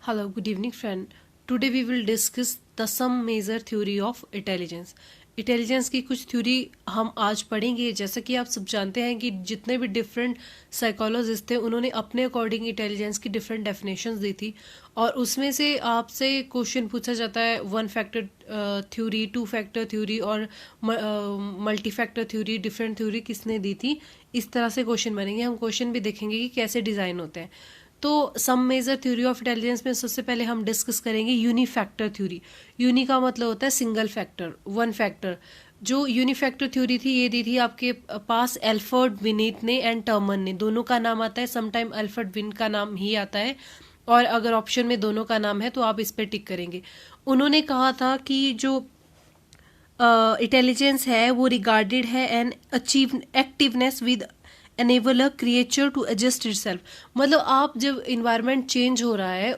Hello, good evening, friend. Today we will discuss the some major theory of intelligence. Intelligence की कुछ theory हम आज पढ़ेंगे. जैसा कि आप सब जानते हैं कि जितने भी डिफरेंट साइकोलॉजिस्ट थे उन्होंने अपने अकॉर्डिंग इंटेलिजेंस की डिफरेंट डेफिनेशंस दी थी और उसमें से आपसे क्वेश्चन पूछा जाता है one factor theory, two factor theory और multi factor theory, different theory किसने दी थी. इस तरह से क्वेश्चन बनेंगे. हम क्वेश्चन भी देखेंगे कि कैसे डिज़ाइन होते हैं. तो some major theory of intelligence में सबसे पहले हम डिस्कस करेंगे यूनिफैक्टर थ्योरी. यूनी का मतलब होता है सिंगल फैक्टर, वन फैक्टर. जो यूनिफैक्टर थ्योरी थी ये दी थी आपके पास एल्फ्रेड बिनेट ने एंड टर्मन ने. दोनों का नाम आता है, समटाइम एल्फ्रेड बिन का नाम ही आता है और अगर ऑप्शन में दोनों का नाम है तो आप इस पर टिक करेंगे. उन्होंने कहा था कि जो इंटेलिजेंस है वो रिगार्डेड है an achieve activeness with enable a creature to adjust itself. मतलब आप जब इन्वायरमेंट चेंज हो रहा है,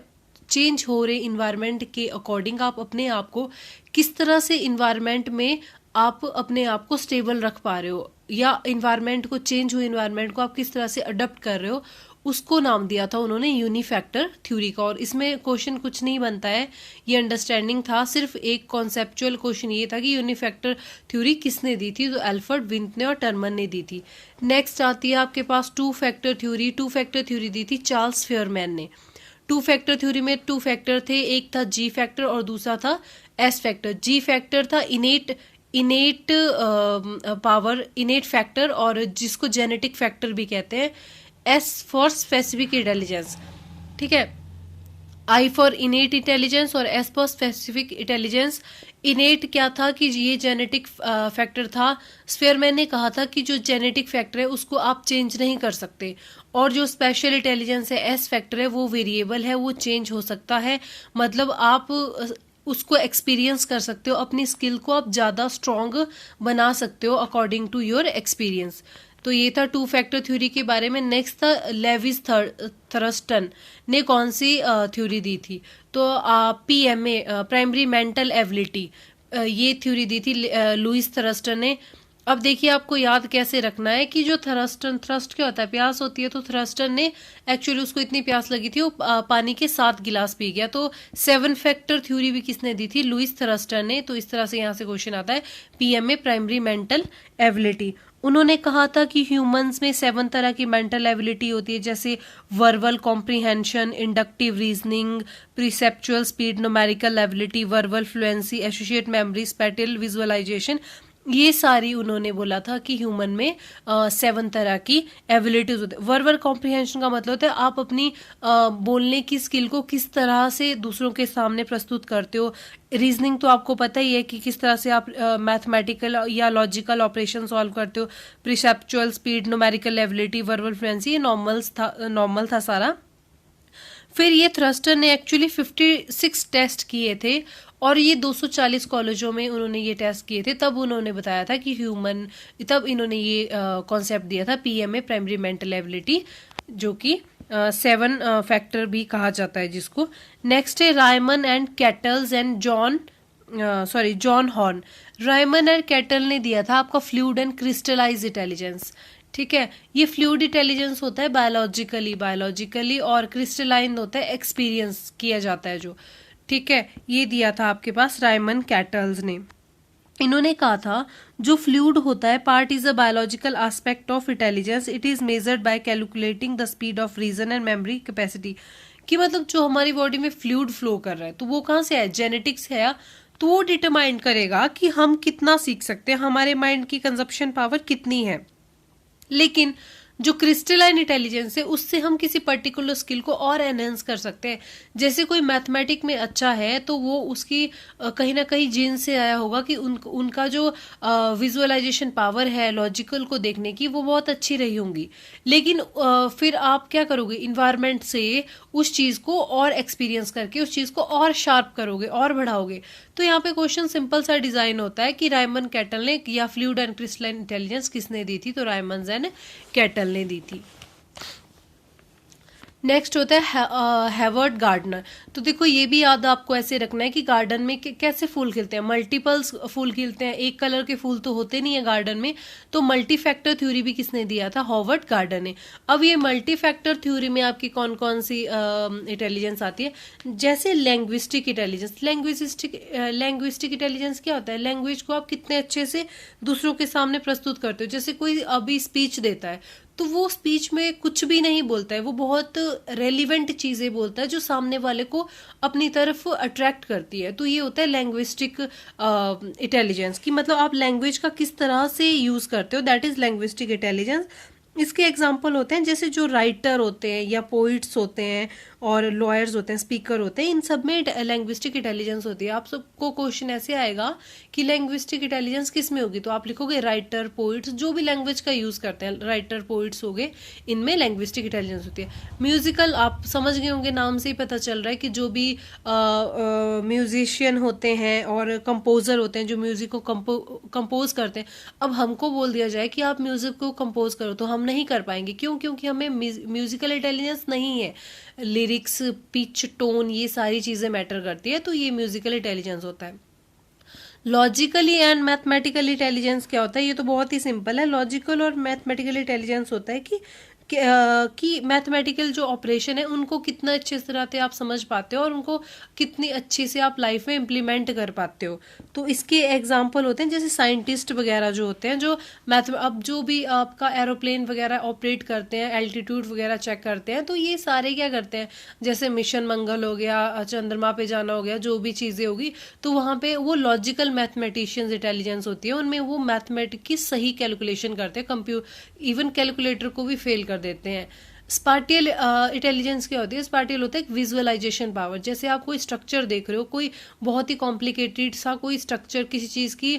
चेंज हो रहे इन्वायरमेंट के अकॉर्डिंग आप अपने आप को किस तरह से इन्वायरमेंट में आप अपने आप को स्टेबल रख पा रहे हो या इन्वायरमेंट को, चेंज हुए इन्वायरमेंट को आप किस तरह से अडॉप्ट कर रहे हो, उसको नाम दिया था उन्होंने यूनिफैक्टर थ्योरी का. और इसमें क्वेश्चन कुछ नहीं बनता है, ये अंडरस्टैंडिंग था. सिर्फ एक कॉन्सेप्चुअल क्वेश्चन ये था कि यूनिफैक्टर थ्योरी किसने दी थी, तो एल्फ्रेड बिनेट ने और टर्मन ने दी थी. नेक्स्ट आती है आपके पास two factor theory. Two factor theory दी थी चार्ल्स फेयरमैन ने. टू फैक्टर थ्योरी में टू फैक्टर थे, एक था जी फैक्टर और दूसरा था एस फैक्टर. जी फैक्टर था इनेट पावर, इनेट फैक्टर, और जिसको जेनेटिक फैक्टर भी कहते हैं. एस फॉर स्पेसिफिक इंटेलिजेंस, ठीक है. आई फॉर इनेट इंटेलिजेंस और एस फॉर स्पेसिफिक इंटेलिजेंस. इनेट क्या था कि ये जेनेटिक फैक्टर था. स्फेयरमैन ने कहा था कि जो जेनेटिक फैक्टर है उसको आप चेंज नहीं कर सकते, और जो स्पेशल इंटेलिजेंस है, एस फैक्टर है, वो वेरिएबल है, वो चेंज हो सकता है. मतलब आप उसको एक्सपीरियंस कर सकते हो, अपनी स्किल को आप ज़्यादा स्ट्रॉन्ग बना सकते हो अकॉर्डिंग टू योर एक्सपीरियंस. तो ये था टू फैक्टर थ्योरी के बारे में. नेक्स्ट था लेविस थर्स्टन ने कौन सी थ्योरी दी थी, तो पीएमए, प्राइमरी मेंटल एबिलिटी, ये थ्योरी दी थी लुइस थर्स्टन ने. अब देखिए आपको याद कैसे रखना है कि जो थ्रस्ट क्या होता है, प्यास होती है. तो थर्स्टन ने एक्चुअली उसको इतनी प्यास लगी थी वो पानी के 7 गिलास पी गया. तो 7 फैक्टर थ्योरी भी किसने दी थी, लुइस थर्स्टन ने. तो इस तरह से यहाँ से क्वेश्चन आता है पीएमए, प्राइमरी मेंटल एबिलिटी. उन्होंने कहा था कि ह्यूमंस में 7 तरह की मेंटल एबिलिटी होती है, जैसे verbal comprehension, inductive reasoning, perceptual speed, numerical ability, verbal fluency, associate memory, spatial visualization. ये सारी उन्होंने बोला था कि ह्यूमन में 7 तरह की एबिलिटीज होती है. वर्बल कॉम्प्रिहेंशन का मतलब होता है आप अपनी बोलने की स्किल को किस तरह से दूसरों के सामने प्रस्तुत करते हो. रीजनिंग तो आपको पता ही है कि किस तरह से आप मैथमेटिकल या लॉजिकल ऑपरेशन सॉल्व करते हो. Perceptual speed, numerical ability, verbal fluency, ये नॉर्मल था सारा. फिर ये थ्रस्टर ने एक्चुअली 56 टेस्ट किए थे और ये 240 कॉलेजों में उन्होंने ये टेस्ट किए थे. तब उन्होंने बताया था कि तब इन्होंने ये कॉन्सेप्ट दिया था पीएमए, प्राइमरी मेंटल एबिलिटी, जो कि 7 फैक्टर भी कहा जाता है जिसको. नेक्स्ट है Riemann and kettles and John horn. Riemann and cattle ने दिया था आपका फ्लूइड एंड क्रिस्टलाइज इंटेलिजेंस. ठीक है, ये फ्लूइड इंटेलिजेंस होता है बायोलॉजिकली और क्रिस्टलाइन होता है एक्सपीरियंस किया जाता है जो. ठीक है, ये दिया था आपके पास रायमन कैटल्स ने. इन्होंने कहा था जो फ्लूइड होता है, part is a biological aspect of intelligence, it is measured by calculating the speed of reason and memory capacity. कि मतलब जो हमारी बॉडी में फ्लूइड फ्लो कर रहा है तो वो कहाँ से है, जेनेटिक्स है. तो वो डिटरमाइन करेगा कि हम कितना सीख सकते हैं, हमारे माइंड की कंजप्शन पावर कितनी है. लेकिन जो क्रिस्टलाइन इंटेलिजेंस है उससे हम किसी पर्टिकुलर स्किल को और एनहेंस कर सकते हैं. जैसे कोई मैथमेटिक में अच्छा है तो वो उसकी कहीं ना कहीं जीन से आया होगा कि उनका जो विजुअलाइजेशन पावर है लॉजिकल को देखने की वो बहुत अच्छी रही होंगी. लेकिन फिर आप क्या करोगे, इन्वायरमेंट से उस चीज़ को और एक्सपीरियंस करके उस चीज़ को और शार्प करोगे और बढ़ाओगे. तो यहाँ पे क्वेश्चन सिंपल सा डिजाइन होता है कि रायमन कैटल ने या फ्लूइड एंड क्रिस्टलाइन इंटेलिजेंस किसने दी थी, तो रायमन एंड कैटल ने दी थी. नेक्स्ट होता है हैवर्ड गार्डनर। तो देखो ये भी याद आपको ऐसे रखना है कि गार्डन में कैसे फूल खिलते हैं, मल्टीपल्स फूल खिलते हैं, एक कलर के फूल तो होते नहीं है गार्डन में। तो मल्टी फैक्टर थ्योरी भी किसने दिया था, हॉवर्ड गार्डनर ने। अब ये मल्टी फैक्टर थ्योरी में आपकी कौन कौन सी इंटेलिजेंस आती है, जैसे लैंग्विस्टिक इंटेलिजेंस। लैंग्विस्टिक इंटेलिजेंस क्या होता है, लैंग्वेज को आप कितने अच्छे से दूसरों के सामने प्रस्तुत करते हो। जैसे कोई अभी स्पीच देता है तो वो स्पीच में कुछ भी नहीं बोलता है, वो बहुत रेलिवेंट चीजें बोलता है जो सामने वाले को अपनी तरफ अट्रैक्ट करती है। तो ये होता है लैंग्विस्टिक इंटेलिजेंस, कि मतलब आप लैंग्वेज का किस तरह से यूज करते हो, दैट इज लैंग्विस्टिक इंटेलिजेंस। इसके एग्जाम्पल होते हैं जैसे जो राइटर होते हैं या पोइट्स होते हैं और लॉयर्स होते हैं, स्पीकर होते हैं, इन सब में लैंग्विस्टिक इंटेलिजेंस होती है। आप सबको क्वेश्चन ऐसे आएगा कि लैंग्विस्टिक इंटेलिजेंस किस में होगी, तो आप लिखोगे राइटर पोइट्स, जो भी लैंग्वेज का यूज करते हैं, राइटर पोइट्स हो गए, इनमें लैंग्विस्टिक इंटेलिजेंस होती है। म्यूजिकल, आप समझ गए होंगे, नाम से ही पता चल रहा है कि जो भी म्यूजिशियन होते हैं और कंपोजर होते हैं जो म्यूजिक को कंपोज करते हैं, अब हमको बोल दिया जाए कि आप म्यूजिक को कंपोज करो तो हम नहीं कर पाएंगे। क्यों? क्योंकि हमें म्यूजिकल इंटेलिजेंस नहीं है। लिरिक्स, पिच, टोन, ये सारी चीजें मैटर करती है, तो ये म्यूजिकल इंटेलिजेंस होता है। लॉजिकली एंड मैथमेटिकल इंटेलिजेंस क्या होता है, ये तो बहुत ही सिंपल है। लॉजिकल और मैथमेटिकल इंटेलिजेंस होता है कि मैथमेटिकल जो ऑपरेशन है उनको कितना अच्छे तरह से आप समझ पाते हो और उनको कितनी अच्छे से आप लाइफ में इम्प्लीमेंट कर पाते हो। तो इसके एग्जांपल होते हैं जैसे साइंटिस्ट वगैरह जो होते हैं, जो अब जो भी आपका एरोप्लेन वगैरह ऑपरेट करते हैं, एल्टीट्यूड वगैरह चेक करते हैं, तो ये सारे क्या करते हैं, जैसे मिशन मंगल हो गया, चंद्रमा पे जाना हो गया, जो भी चीज़ें होगी, तो वहाँ पे वो लॉजिकल मैथमेटिशियंस इंटेलिजेंस होती है, उनमें वो मैथमेटिक की सही कैलकुलेशन करते हैं, इवन कैलकुलेटर को भी फेल कर देते हैं। स्पाटियल इंटेलिजेंस क्या होती है, स्पाटियल होता है एक विजुअलाइजेशन पावर। जैसे आप कोई स्ट्रक्चर देख रहे हो, कोई बहुत ही कॉम्प्लिकेटेड सा कोई स्ट्रक्चर, किसी चीज़ की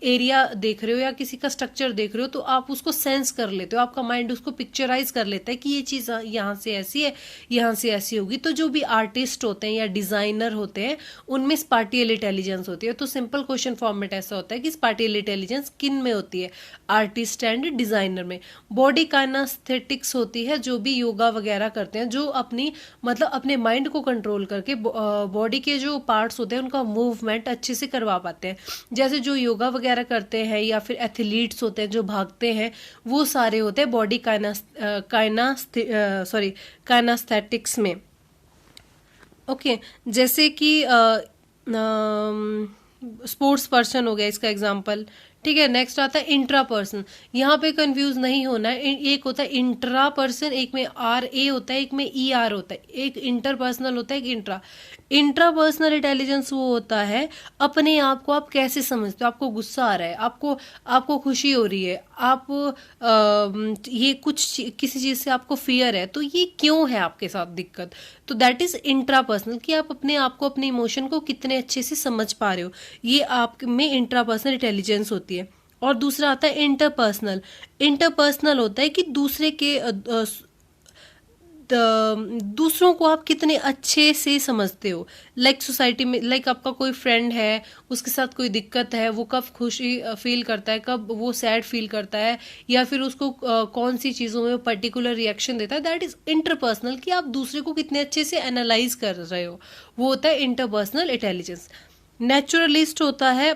एरिया देख रहे हो या किसी का स्ट्रक्चर देख रहे हो, तो आप उसको सेंस कर लेते हो, आपका माइंड उसको पिक्चराइज कर लेता है कि ये चीज़ यहाँ से ऐसी है, यहाँ से ऐसी होगी। तो जो भी आर्टिस्ट होते हैं या डिज़ाइनर होते हैं, उनमें स्पाटियल इंटेलिजेंस होती है। तो सिंपल क्वेश्चन फॉर्मेट ऐसा होता है कि स्पाटियल इंटेलिजेंस किन में होती है, आर्टिस्ट एंड डिज़ाइनर में। बॉडी काइनेस्थेटिक्स होती है, जो भी योगा वगैरह करते हैं, जो अपनी मतलब अपने माइंड को कंट्रोल करके बॉडी के जो पार्ट्स होते हैं उनका मूवमेंट अच्छे से करवा पाते हैं। जैसे जो योगा वगैरह करते हैं या फिर एथलीट्स होते हैं जो भागते हैं, वो सारे होते हैं बॉडी काइनेस्थेटिक्स में। ओके, जैसे कि स्पोर्ट्स पर्सन हो गया इसका एग्जाम्पल। ठीक है, नेक्स्ट आता है इंट्रा पर्सन। यहाँ पे कंफ्यूज नहीं होना है, एक होता है इंट्रा पर्सन, एक में आर ए होता है, एक में ई आर होता है, एक इंटर पर्सनल होता है, एक इंट्रा। इंट्रा पर्सनल इंटेलिजेंस वो होता है अपने आप को आप कैसे समझते हो, आपको गुस्सा आ रहा है, आपको खुशी हो रही है, आप ये किसी चीज़ से आपको फियर है, तो ये क्यों है आपके साथ दिक्कत, तो दैट इज इंट्रा पर्सनल, कि आप अपने आप को, अपने इमोशन को कितने अच्छे से समझ पा रहे हो, ये आप में इंट्रा पर्सनल इंटेलिजेंस होती है। और दूसरा आता है इंटरपर्सनल। इंटरपर्सनल होता है कि दूसरों को आप कितने अच्छे से समझते हो। लाइक सोसाइटी में, लाइक आपका कोई फ्रेंड है, उसके साथ कोई दिक्कत है, वो कब खुशी फील करता है, कब वो सैड फील करता है, या फिर उसको कौन सी चीज़ों में पर्टिकुलर रिएक्शन देता है, दैट इज इंटरपर्सनल, कि आप दूसरे को कितने अच्छे से एनालाइज कर रहे हो, वो होता है इंटरपर्सनल इंटेलिजेंस। नेचुरलिस्ट होता है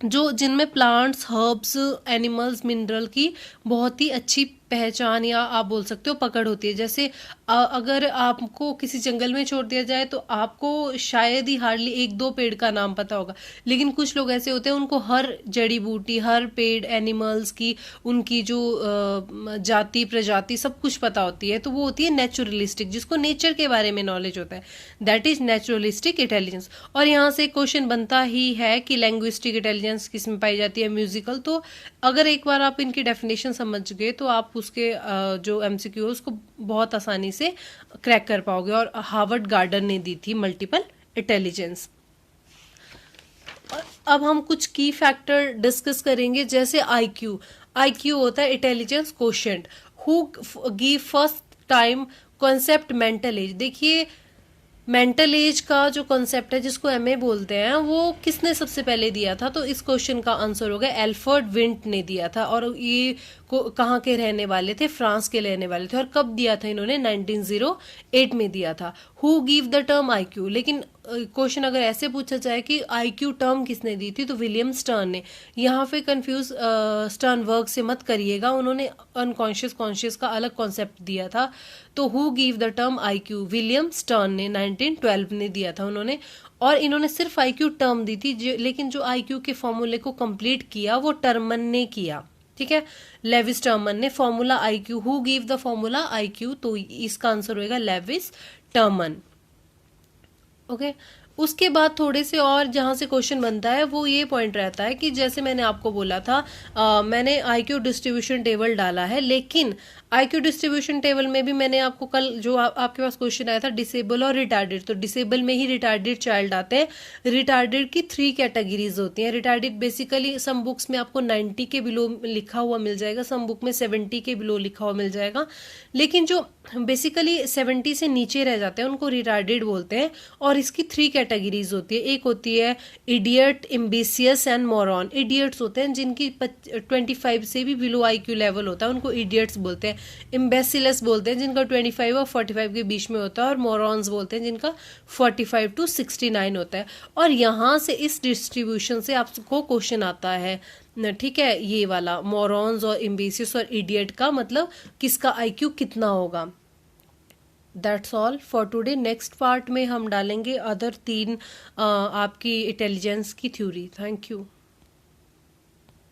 जो जिनमें प्लांट्स, हर्ब्स, एनिमल्स, मिनरल की बहुत ही अच्छी पहचान या आप बोल सकते हो पकड़ होती है। जैसे अगर आपको किसी जंगल में छोड़ दिया जाए तो आपको शायद ही हार्डली एक दो पेड़ का नाम पता होगा, लेकिन कुछ लोग ऐसे होते हैं उनको हर जड़ी बूटी, हर पेड़, एनिमल्स की, उनकी जो जाति प्रजाति सब कुछ पता होती है, तो वो होती है नेचुरलिस्टिक, जिसको नेचर के बारे में नॉलेज होता है, दैट इज नेचुरलिस्टिक इंटेलिजेंस। और यहाँ से क्वेश्चन बनता ही है कि लैंग्विस्टिक इंटेलिजेंस किस में पाई जाती है, म्यूजिकल। तो अगर एक बार आप इनकी डेफिनेशन समझ गए तो आप उसके जो एमसीक्यू है उसको बहुत आसानी से क्रैक कर पाओगे। और हार्वर्ड गार्डनर ने दी थी मल्टीपल इंटेलिजेंस। अब हम कुछ की फैक्टर डिस्कस करेंगे, जैसे आईक्यू। आईक्यू होता है intelligence quotient. Who give first time concept mental as. देखिए मेंटल एज का जो कॉन्सेप्ट है जिसको एमए बोलते हैं वो किसने सबसे पहले दिया था, तो इस क्वेश्चन का आंसर होगा एल्फर्ड विंट ने दिया था। और ये कहाँ के रहने वाले थे, फ्रांस के रहने वाले थे। और कब दिया था इन्होंने, 1908 में दिया था। Who give the term IQ, लेकिन क्वेश्चन अगर ऐसे पूछा जाए कि आईक्यू टर्म किसने दी थी, तो विलियम स्टर्न ने। यहाँ पे कंफ्यूज स्टर्न वर्क से मत करिएगा, उन्होंने अनकॉन्शियस कॉन्शियस का अलग कॉन्सेप्ट दिया था। तो who give the term IQ, William stern ने 1912 ने दिया था उन्होंने। और इन्होंने सिर्फ आईक्यू टर्म दी थी, लेकिन जो आईक्यू के फॉर्मूले को कंप्लीट किया वो टर्मन ने किया। ठीक है, लेविस टर्मन ने formula IQ, who give the formula IQ, तो इसका आंसर होएगा लेविस टर्मन। ओके, उसके बाद थोड़े से और जहाँ से क्वेश्चन बनता है वो ये पॉइंट रहता है कि जैसे मैंने आपको बोला था, मैंने आईक्यू डिस्ट्रीब्यूशन टेबल डाला है, लेकिन आईक्यू डिस्ट्रीब्यूशन टेबल में भी मैंने आपको कल जो आपके पास क्वेश्चन आया था डिसेबल और रिटार्डेड, तो डिसेबल में ही रिटार्डेड चाइल्ड आते हैं। रिटार्डेड की 3 कैटेगरीज होती हैं। रिटार्डेड बेसिकली सम बुक्स में आपको 90 के बिलो लिखा हुआ मिल जाएगा, सम बुक में 70 के बिलो लिखा हुआ मिल जाएगा, लेकिन जो बेसिकली 70 से नीचे रह जाते हैं उनको रिटार्डेड बोलते हैं। और इसकी 3 कैटेगरीज होती है। एक होती है इडियट, इम्बिशियस एंड मोरॉन। इडियट्स होते हैं जिनकी 25 से भी बिलो आईक्यू लेवल होता है, उनको इडियट्स बोलते हैं। इम्बेसिलस बोलते हैं जिनका 25 और 45 के बीच में होता है। और मोरॉन्स बोलते हैं जिनका 45 to 69 होता है। और यहाँ से इस डिस्ट्रीब्यूशन से आपको क्वेश्चन आता है, ठीक है, ये वाला मोरॉन्स और इम्बेसियस और इडियट का मतलब किसका आईक्यू कितना होगा। That's all for today. Next part में हम डालेंगे अदर 3 आपकी इंटेलिजेंस की थ्योरी। Thank you.